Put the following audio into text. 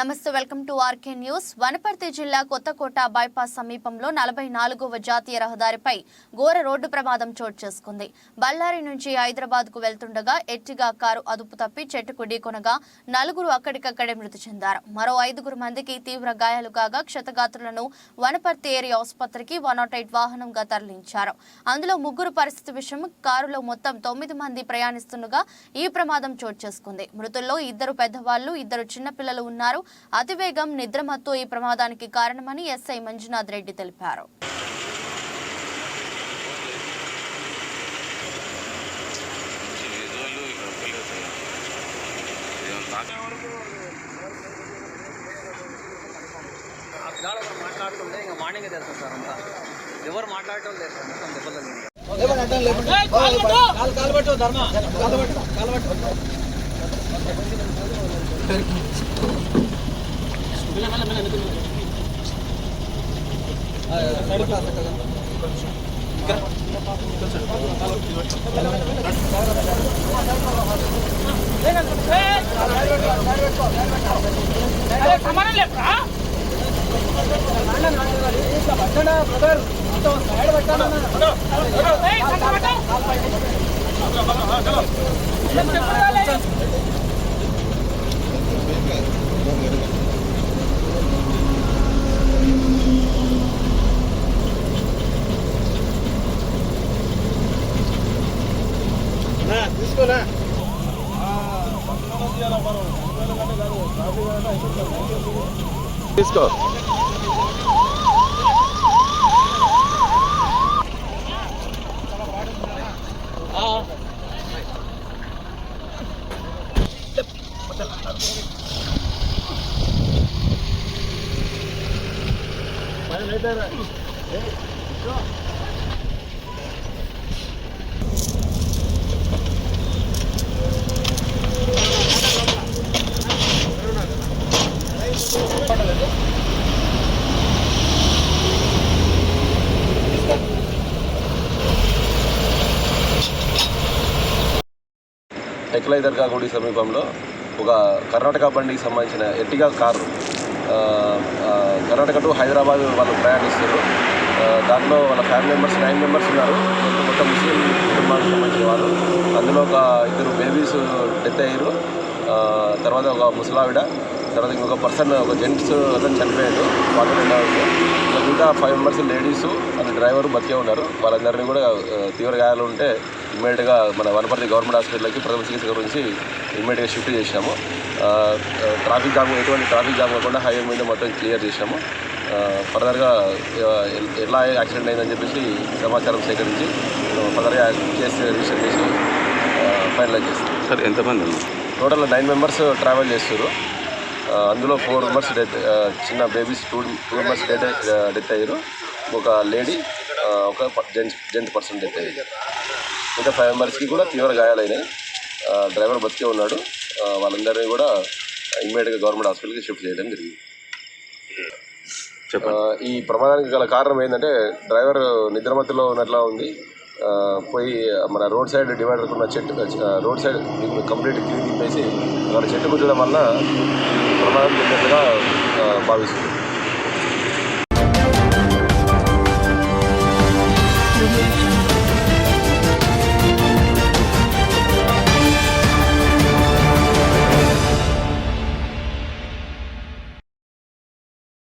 నమస్తే welcome to RK news. Wanaparthy జిల్లా Kothakota bypass సమీపంలో 44వ జాతీయ రహదారిపై ఘోర రోడ్డు ప్రమాదం చోటు చేసుకుంది. బళ్ళారి నుంచి హైదరాబాద్ కు వెళ్తుండగా ఎర్టిగా కారు అదుపు తప్పి చెట్టుకు ఢీకొనగా 4 అక్కడికక్కడే మృతి చెందారు. మరో 5 మందికి తీవ్ర గాయాలు కాగా క్షతగాత్రులను వనపర్తి ఏరియా ఆసుపత్రికి 108 వాహనంగా తరలించారు. అందులో 3 పరిస్థితి విషయం. కారులో మొత్తం 9 మంది ప్రయాణిస్తుండగా ఈ ప్రమాదం చోటు చేసుకుంది. మృతుల్లో 2 పెద్దవాళ్లు, 2 చిన్నపిల్లలు ఉన్నారు. అతివేగం, నిద్రమత్తు ఈ ప్రమాదానికి కారణమని ఎస్ఐ మంజునాథ్ రెడ్డి తెలిపారు. మాట్లాడుతుంటే ఇంకా మార్నింగ్ తెలుస్తుంది సార్. అంతా ఎవరు మాట్లాడటం లేదు సార్. మొత్తం దెబ్బలు తీసుకోనా తీసుకో. టెక్లై దర్గా గుడి సమీపంలో ఒక కర్ణాటక బండికి సంబంధించిన Ertiga car Karnataka to Hyderabad వాళ్ళు ప్రయాణిస్తారు. దాంట్లో వాళ్ళ ఫ్యామిలీ మెంబర్స్ 9 మెంబర్స్ ఉన్నారు. మొత్తం ముస్లిం కుటుంబానికి సంబంధించిన వాళ్ళు. అందులో ఒక 2 బేబీస్ డెత్ అయ్యారు. తర్వాత ఒక ముసలావిడ, తర్వాత ఇంకొక పర్సన్, ఒక జెంట్స్ అతను చనిపోయాడు. వాళ్ళు మిగతా 5 మెంబర్స్ లేడీస్ అండ్ డ్రైవర్ బతికే ఉన్నారు. వాళ్ళందరినీ కూడా తీవ్ర గాయాలు ఉంటే ఇమ్మీడియట్గా మన వనపర్తి గవర్నమెంట్ హాస్పిటల్కి ప్రథమ చికిత్స గురించి ఇమ్మీడియట్గా షిఫ్ట్ చేసినాము. ఎటువంటి ట్రాఫిక్ జామ్ కాకుండా హైవే మీద మొత్తం క్లియర్ చేసినాము. ఫర్దర్గా ఎలా యాక్సిడెంట్ అయిందని చెప్పేసి సమాచారం సేకరించి ఫర్దర్గా కేసు రిజిస్టర్ చేసి ఫైనలైజ్ చేస్తాం. సార్ ఎంతమంది? టోటల్ 9 మెంబర్స్ ట్రావెల్ చేస్తారు. అందులో 4 మెంబర్స్ చిన్న బేబీస్ 2 మెంబర్స్ డెత్ అయ్యారు. ఒక లేడీ, ఒక జెంట్ పర్సన్ డెత్ అయ్యారు. ఇంకా 5 మెంబర్స్కి కూడా తీవ్ర గాయాలైనాయి. డ్రైవర్ బతికే ఉన్నాడు. వాళ్ళందరినీ కూడా ఇమ్మీడియట్గా గవర్నమెంట్ హాస్పిటల్కి షిఫ్ట్ చేయడం జరిగింది. ఈ ప్రమాదానికి గల కారణం ఏంటంటే డ్రైవర్ నిద్రమత్తులో ఉన్నట్లా ఉంది. పోయి మన రోడ్ సైడ్ డివైడర్ ఉన్న రోడ్ సైడ్ కంప్లీట్ క్లీన్ తిప్పేసి వాళ్ళ చెట్టు గుద్దడం వల్ల ప్రమాదం జరిగినట్టుగా భావిస్తుంది.